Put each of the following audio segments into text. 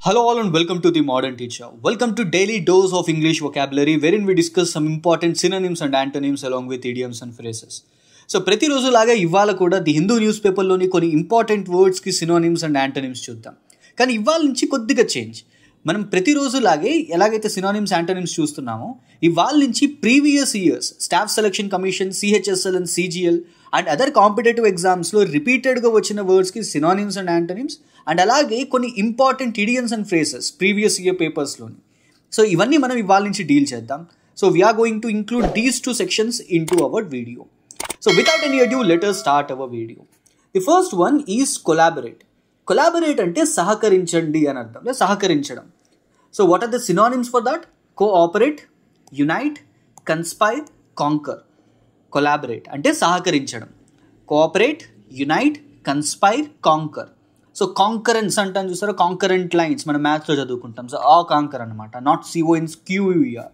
Hello all and welcome to the Modern Teacher. Welcome to Daily Dose of English Vocabulary wherein we discuss some important synonyms and antonyms along with idioms and phrases. So ప్రతిరోజు లాగా ఇవాళ కూడా the Hindu news పేపర్లోని కొన్ని important వర్డ్స్కి synonyms and antonyms చూద్దాం. కానీ ఇవాళ నుంచి కొద్దిగా చేంజ్. మనం ప్రతిరోజు లాగే ఎలాగైతే సినోనిమ్స్ యాంటోనిమ్స్ చూస్తున్నామో ఇవాళ నుంచి previous years staff selection commission, CHSL and CGL and other competitive ఎగ్జామ్స్లో రిపీటెడ్గా వచ్చిన వర్డ్స్కి సినోనిమ్స్ అండ్ యాంటోనిమ్స్ అండ్ అలాగే కొన్ని important idioms and phrases previous year పేపర్స్లోని. సో ఇవన్నీ మనం ఇవాళ నుంచి డీల్ చేద్దాం. So we are going to include these two sections into our video. So without any ado, let us start our video. The first one is collaborate. Collaborate అంటే సహకరించండి అని అర్థం, లేదా సహకరించడం. So what are the synonyms for that? Cooperate, unite, conspire, conquer. Collaborate అంటే సహకరించడం. Cooperate, unite, conspire, conquer. So concurrence అంటాం చూసారా, కాంకరెంట్ లైన్స్ మనం మ్యాథ్స్లో చదువుకుంటాం. సో ఆ కాంకర్ అనమాట, not CONQUER.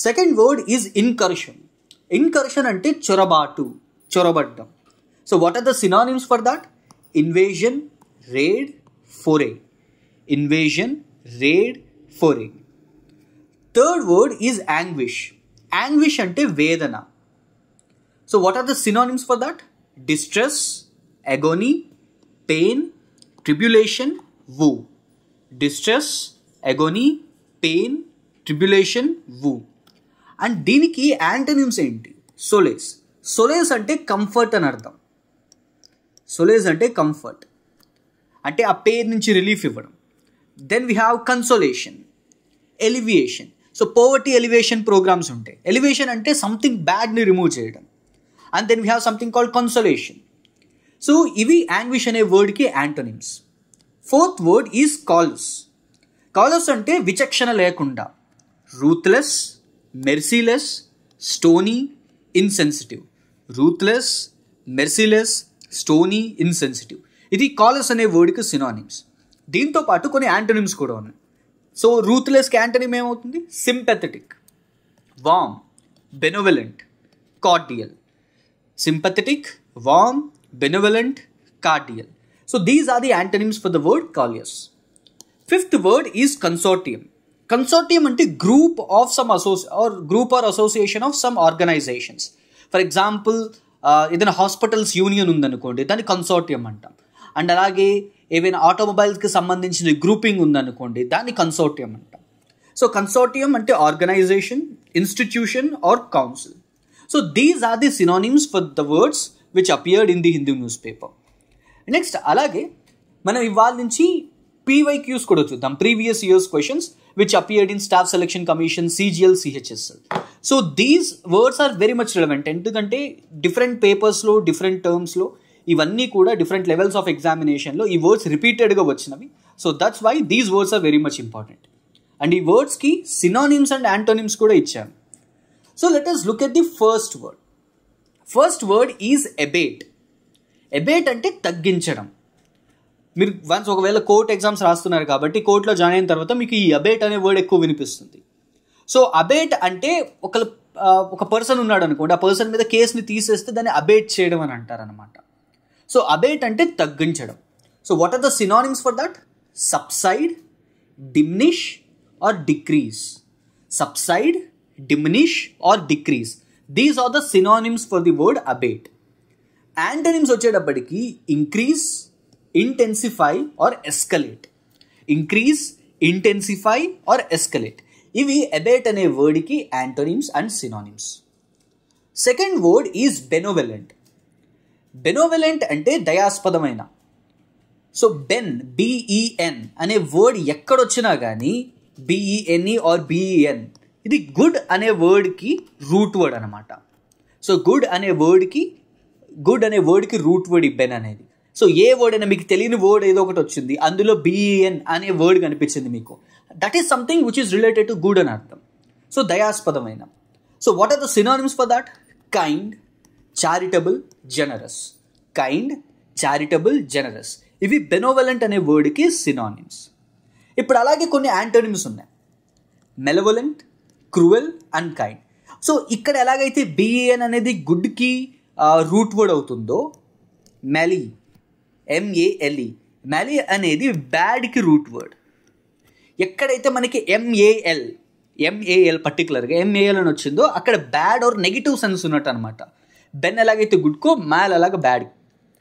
Second word is incursion. Incursion అంటే చొరబడ్డం. So what are the synonyms for that? Invasion, raid, foray. Invasion, raid, foray. Third word is anguish. Anguish అంటే వేదన. So what are the synonyms for that? Distress, agony, pain, tribulation, woe. Distress, agony, pain, tribulation, woe. And దీనికి antonyms ఏంటి? Solace. Solace అంటే comfort అని అర్థం. Solace అంటే comfort, అంటే ఆ పెయిన్ నుంచి రిలీఫ్ ఇవ్వడం. Then we have consolation, alleviation. So poverty alleviation programmes ఉంటాయి. ఎలివేషన్ అంటే సంథింగ్ బ్యాడ్ని రిమూవ్ చేయడం. And then we have something called consolation. So ఇవి యాంగ్విష్ అనే వర్డ్కి antonyms. Fourth word is callous. Callous అంటే విచక్షణ లేకుండా. Ruthless, merciless, stony, insensitive. Ruthless, merciless, stony, insensitive. ఇది కాలస్ అనే వర్డ్కి సినానిమ్స్. దీంతో పాటు కొన్ని యాంటోనిమ్స్ కూడా ఉన్నాయి. సో రూత్లెస్కి యాంటోనిమ్ ఏమవుతుంది? Sympathetic, warm, benevolent, cordial. Sympathetic, warm, benevolent, cardial. So these are the antonyms for the word coleus. Fifth word is consortium. Consortium ante group of some group or association of some organizations. For example, ఏదైనా hospitals union ఉందనుకోండి, దాన్ని consortium అంటాం. And అలాగే ఏవైనా ఆటోమొబైల్స్కి సంబంధించిన grouping ఉందనుకోండి, దాన్ని consortium అంటాం. సో కన్సార్టియం అంటే organisation, institution or council. So these are the synonyms for the words which appeared in the Hindu newspaper. Next, అలాగే మనం ఇవాళ నుంచి PYQs కూడా చూద్దాం, previous years questions which appeared in Staff Selection Commission, CGL, CHSL. So these words are very much relevant. ఎందుకంటే different పేపర్స్లో, different టర్మ్స్లో, ఇవన్నీ కూడా డిఫరెంట్ లెవెల్స్ ఆఫ్ ఎగ్జామినేషన్లో ఈ వర్డ్స్ రిపీటెడ్గా వచ్చినవి. So that's why these words are very much important. And ఈ వర్డ్స్కి సినానిమ్స్ అండ్ యాంటోనిమ్స్ కూడా ఇచ్చాను. So let us look at the first word. First word is abate. Abate అంటే తగ్గించడం. మీరు వన్స్ ఒకవేళ కోర్ట్ ఎగ్జామ్స్ రాస్తున్నారు కాబట్టి కోర్టులో జాయిన్ అయిన తర్వాత మీకు ఈ అబేట్ అనే వర్డ్ ఎక్కువ వినిపిస్తుంది. సో అబేట్ అంటే ఒక పర్సన్ ఉన్నాడు అనుకోండి, ఆ పర్సన్ మీద కేసుని తీసేస్తే దాన్ని అబేట్ చేయడం అని అంటారనమాట. సో అబేట్ అంటే తగ్గించడం. So what are the synonyms for that? Subside, diminish or decrease. Subside, diminish or decrease. These are the synonyms for the word abate. Antonyms వచ్చేటప్పటికి increase, intensify or escalate. Increase, intensify or escalate. ఇవి abate అనే వర్డ్కి antonyms and synonyms. Second word is benevolent. Benevolent అంటే దయాస్పదమైన. So BEN అనే word ఎక్కడొచ్చినా కానీ BENE or BEN, ఇది good అనే వర్డ్కి root word అనమాట. So good అనే వర్డ్కి రూట్ వర్డ్ ఈ బెన్ అనేది. సో ఏ వర్డ్ అయినా మీకు తెలియని వర్డ్ ఏదో ఒకటి వచ్చింది, అందులో BEN అనే వర్డ్ కనిపించింది మీకు, that is something which is related to good అని అర్థం. సో దయాస్పదమైన. So what are the synonyms for that? Kind, charitable, generous. Kind, charitable, generous. ఇవి బెనోవలెంట్ అనే వర్డ్కి సినానిమ్స్. ఇప్పుడు అలాగే కొన్ని యాంటోనిమ్స్ ఉన్నాయి. మెలవలెంట్, క్రూయల్ అండ్ కైండ్. సో ఇక్కడ ఎలాగైతే BEN అనేది గుడ్కి రూట్ వర్డ్ అవుతుందో, MELE, MALE, మ్యాలీ అనేది బ్యాడ్కి రూట్ వర్డ్. ఎక్కడైతే మనకి ఎంఏఎల్ పర్టికులర్గా ఎంఏఎల్ అని వచ్చిందో అక్కడ బ్యాడ్ ఆర్ నెగిటివ్ సెన్స్ ఉన్నట్టు అనమాట. బెన్ ఎలాగైతే గుడ్కో మాల్ అలాగ bad.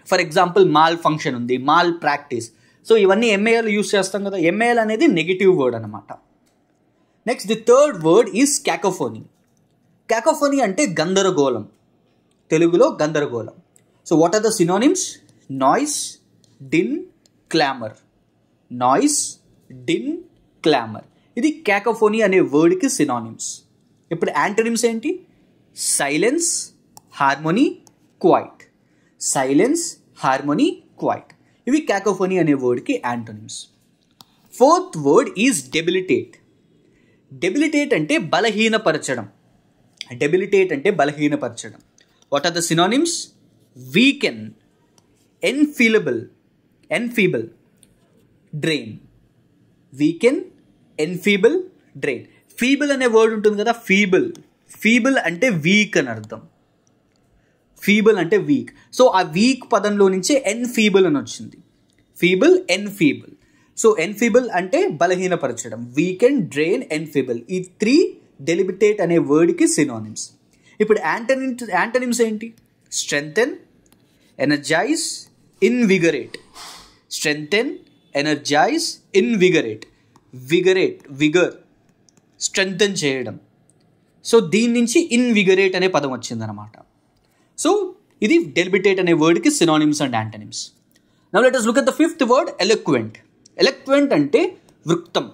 For example malfunction ఉంది, మాల్ ప్రాక్టీస్. సో ఇవన్నీ ఎంఏఎల్ యూస్ చేస్తాం కదా. ఎంఏఎల్ అనేది నెగిటివ్ వర్డ్ అనమాట. Next the third word is cacophony. Cacophony అంటే గందరగోళం, తెలుగులో గందరగోళం. So what are the synonyms? Noise, din, clamour. Noise, din, clamour. ఇది క్యాకోఫోనీ అనే వర్డ్కి సినానిమ్స్. ఇప్పుడు యాంటోనిమ్స్ ఏంటి? Silence, harmony, quiet. Silence, harmony, quiet. ఇవి క్యాకోఫోనీ అనే వర్డ్కి antonyms. Fourth word is debilitate. Debilitate అంటే బలహీనపరచడం. డెబిలిటేట్ అంటే బలహీనపరచడం. What are the synonyms? Weaken, enfeeble, drain. Weaken, enfeeble, drain. Feeble అనే వర్డ్ ఉంటుంది కదా, ఫీబుల్ అంటే వీక్ అని అర్థం. ఫీబుల్ అంటే వీక్. సో ఆ వీక్ పదంలో నుంచే ఎన్ఫీబుల్ అని వచ్చింది. ఫీబుల్, ఎన్ఫీబుల్. సో ఎన్ఫీబుల్ అంటే బలహీనపరచడం. Weaken, drain, ఎన్ఫీబుల్. ఈ 3 డెలిబిటేట్ అనే వర్డ్కి సినోనిమ్స్. ఇప్పుడు యాంటోనిమ్స్ ఏంటి? Strengthen, energise, invigorate. Strengthen, energise, invigorate. Vigour, strengthen చేయడం. సో దీని నుంచి ఇన్విగరేట్ అనే పదం వచ్చిందనమాట. సో ఇది డెలిబిటేట్ అనే వర్డ్కి synonyms and antonyms. Now let us look at the fifth word, eloquent. Eloquent అంటే వృక్తం.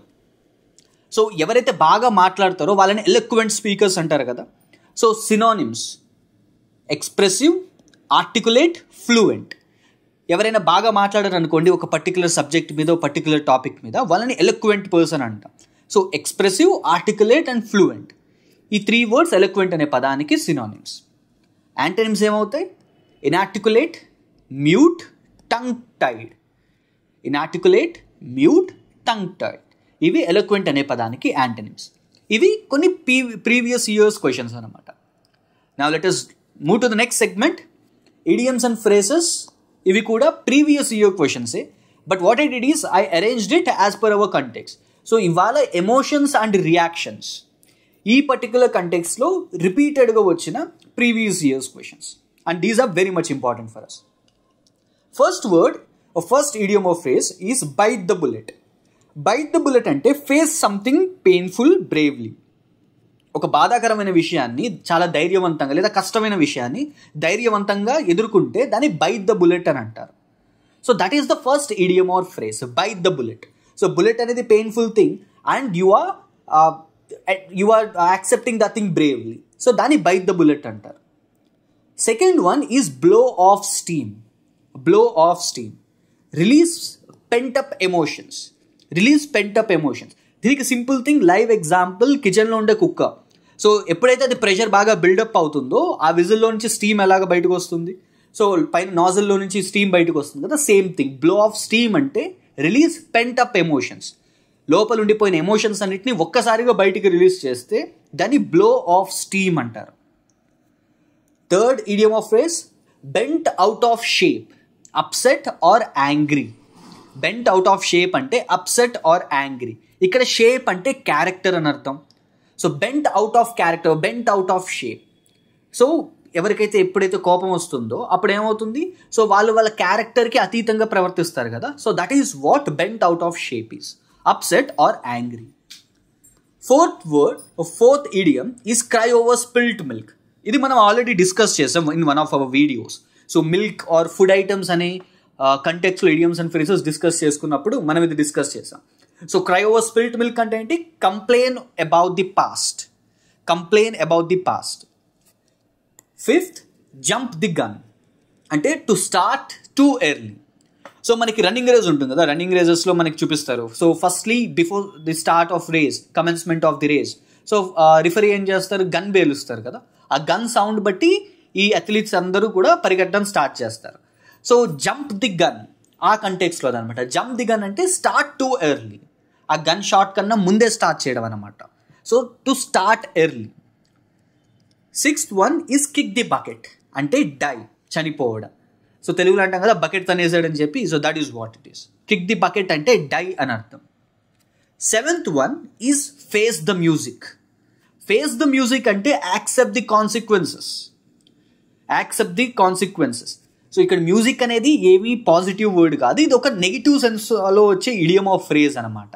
సో ఎవరైతే బాగా మాట్లాడతారో వాళ్ళని ఎలక్వెంట్ స్పీకర్స్ అంటారు కదా. So synonyms: expressive, articulate, fluent. ఎవరైనా బాగా మాట్లాడారు అనుకోండి ఒక పర్టికులర్ సబ్జెక్ట్ మీద, ఒక పర్టికులర్ టాపిక్ మీద, వాళ్ళని ఎలక్వెంట్ పర్సన్ అంటాం. So expressive, articulate and fluent. ఈ 3 వర్డ్స్ ఎలక్వెంట్ అనే పదానికి సినానిమ్స్. యాంటోనిమ్స్ ఏమవుతాయి? Inarticulate, mute, tongue tied. Inarticulate, mute, tongue tied. ఇవి ఎలక్వెంట్ అనే పదానికి యాంటోనిమ్స్. ఇవి కొన్ని ప్రీవియస్ ఇయర్స్ క్వశ్చన్స్ అనమాట. Now let us move to the next segment, idioms and phrases. ఇవి కూడా ప్రీవియస్ ఇయర్ క్వశ్చన్సే, but what I did is I arranged it as per our context. So ఇవాళ emotions and reactions, ఈ particular కంటెక్స్లో రిపీటెడ్గా వచ్చిన previous years questions, and these are very much important for us. First word, first idiom of phrase is bite the bullet. Bite the bullet అంటే face something painful bravely. ఒక బాధాకరమైన విషయాన్ని చాలా ధైర్యవంతంగా, లేదా కష్టమైన విషయాన్ని ధైర్యవంతంగా ఎదుర్కొంటే దాన్ని బైట్ ద బుల్లెట్ అని అంటారు. So that is the first idiom or phrase, bite the bullet. So bullet అనేది painful thing and you are accepting the thing bravely. So దాన్ని బైట్ ద బుల్లెట్ అంటారు. Second one is blow off steam. Blow off steam, release pent up emotions. Release pent up emotions. దీనికి simple thing, live example, కిచెన్లో ఉండే కుక్క. So ఎప్పుడైతే అది pressure బాగా buildup అవుతుందో ఆ విజిల్లో నుంచి స్టీమ్ ఎలాగ బయటకు వస్తుంది, సో పైన నాజిల్లో నుంచి స్టీమ్ బయటకు వస్తుంది కదా, same thing. Blow off steam అంటే రిలీజ్ పెంటప్ ఎమోషన్స్. లోపల ఉండిపోయిన ఎమోషన్స్ అన్నిటిని ఒక్కసారిగా బయటికి రిలీజ్ చేస్తే దాన్ని బ్లో ఆఫ్ స్టీమ్ అంటారు. Third idiom of phrase, bent out of shape, upset or angry. Bent out of shape అంటే అప్సెట్ ఆర్ యాంగ్రీ. ఇక్కడ షేప్ అంటే క్యారెక్టర్ అని అర్థం. So bent out of character, bent out of shape. So ఎవరికైతే ఎప్పుడైతే కోపం వస్తుందో అప్పుడు ఏమవుతుంది, సో వాళ్ళ క్యారెక్టర్కి అతీతంగా ప్రవర్తిస్తారు కదా. So that is what bent out of shape is, upset or angry. Fourth word, fourth idiom is cry over spilt milk. ఇది మనం ఆల్రెడీ డిస్కస్ చేసాం in one of our videos. So milk or food items అనే కంటెక్స్లో idioms and phrases discuss చేసుకున్నప్పుడు మనం ఇది discuss చేసాం. So cry over spilt milk అంటే ఏంటి? Complain about the past. Complain about the past. Fifth, jump the gun అంటే to start too early. So మనకి రన్నింగ్ రేస్ ఉంటుంది కదా, రన్నింగ్ రేసెస్లో మనకి చూపిస్తారు. So firstly before the start of race, commencement of the race, so referee ఏం చేస్తారు, gun పేలుస్తారు కదా. ఆ గన్ సౌండ్ బట్టి ఈ అథ్లీట్స్ అందరూ కూడా పరిగెట్టడం స్టార్ట్ చేస్తారు. సో జంప్ ది గన్ ఆ కంటెక్స్లో అనమాట. జంప్ ది గన్ అంటే స్టార్ట్ టూ ఎర్లీ, ఆ గన్ షాట్ కన్నా ముందే స్టార్ట్ చేయడం అనమాట. So to start early. Sixth one is kick the bucket అంటే డై, చనిపోవడం. సో తెలుగులో అంటాం కదా బకెట్ తనేసాడని చెప్పి. So that is what it is. Kick the bucket అంటే డై అని అర్థం. Seventh one is face the music. Face the music అంటే accept the consequences. Accept the consequences. So ఇక్కడ మ్యూజిక్ అనేది ఏమీ పాజిటివ్ వర్డ్ కాదు, ఇది ఒక నెగిటివ్ సెన్స్లో వచ్చే ఇడియమ్ ఆఫ్ ఫ్రేజ్ అనమాట.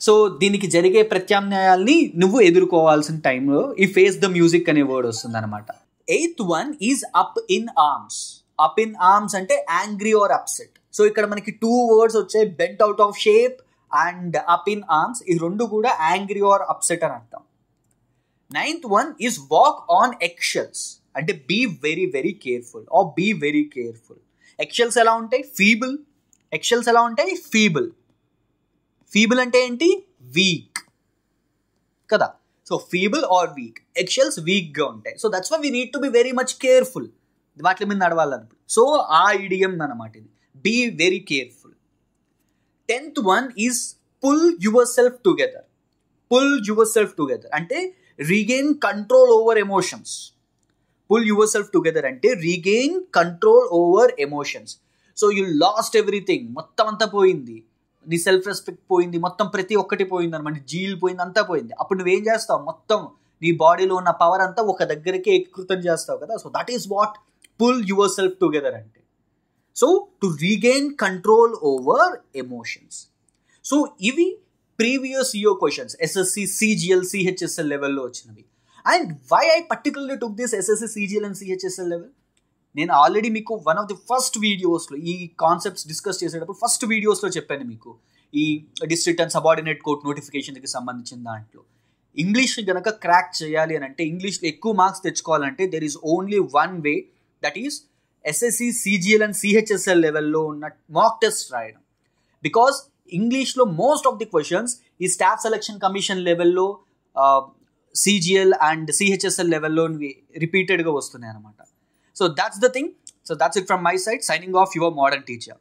సో దీనికి జరిగే ప్రత్యామ్నాయాల్ని నువ్వు ఎదుర్కోవాల్సిన టైంలో ఈ ఫేస్ ద మ్యూజిక్ అనే వర్డ్ వస్తుంది అనమాట. Eighth one is up in arms. Up in arms అంటే యాంగ్రీ ఆర్ అప్సెట్. సో ఇక్కడ మనకి 2 వర్డ్స్ వచ్చాయి, bent out of shape and up in arms. ఈ 2 కూడా యాంగ్రీ ఆర్ అప్సెట్ అని అర్థం. Ninth one is walk on eggshells. అంటే be very very careful are be very careful. Eggshells ఎలా ఉంటాయి? ఫీబుల్. ఎక్షెల్స్ ఎలా ఉంటాయి? ఫీబుల్. ఫీబుల్ అంటే ఏంటి? వీక్ కదా. So feeble or weak. ఎక్షెల్స్ వీక్గా ఉంటాయి. So that's why we need to be very much careful వాటి మీద నడవాలన్నప్పుడు. సో ఆ ఇడియం అనమాట ఇది, be very careful. 10th one is pull yourself together. Pull yourself together అంటే regain control over emotions. Pull yourself together అంటే regain control over emotions. So you lost everything, మొత్తం అంతా పోయింది, నీ self respect పోయింది, మొత్తం ప్రతి ఒక్కటి పోయింది అనమాట, జీల్ పోయింది, అంతా పోయింది. అప్పుడు నువ్వేం చేస్తావు? మొత్తం నీ బాడీలో ఉన్న పవర్ అంతా ఒక దగ్గరికి ఏకీకృతం చేస్తావు కదా. So that is what pull yourself together అంటే. So to regain control over emotions. So ఇవి previous year questions SSC CGL CHSL లెవెల్లో వచ్చినవి. And why I particularly took this SSC CGL and CHSL level, నేను already మీకు one of the first వీడియోస్లో ఈ concepts discuss చేసేటప్పుడు first వీడియోస్లో చెప్పాను మీకు ఈ డిస్ట్రిక్ట్ అండ్ సబార్డినేట్ కోర్ట్ నోటిఫికేషన్కి సంబంధించిన దాంట్లో. ఇంగ్లీష్ కనుక క్రాక్ చేయాలి అని అంటే, ఇంగ్లీష్లో ఎక్కువ మార్క్స్ తెచ్చుకోవాలంటే there is only one way, that is SSC CGL and CHSL లెవెల్లో ఉన్న మాక్ టెస్ట్ రాయడం. బికాస్ ఇంగ్లీష్లో మోస్ట్ ఆఫ్ ది క్వశ్చన్స్ ఈ స్టాఫ్ సెలక్షన్ కమిషన్ లెవెల్లో సిజిఎల్ అండ్ సిహెచ్ఎస్ఎల్ లెవెల్లో రిపీటెడ్గా వస్తున్నాయి అనమాట. So that's the thing. So that's it from my side. Signing off, your modern teacher.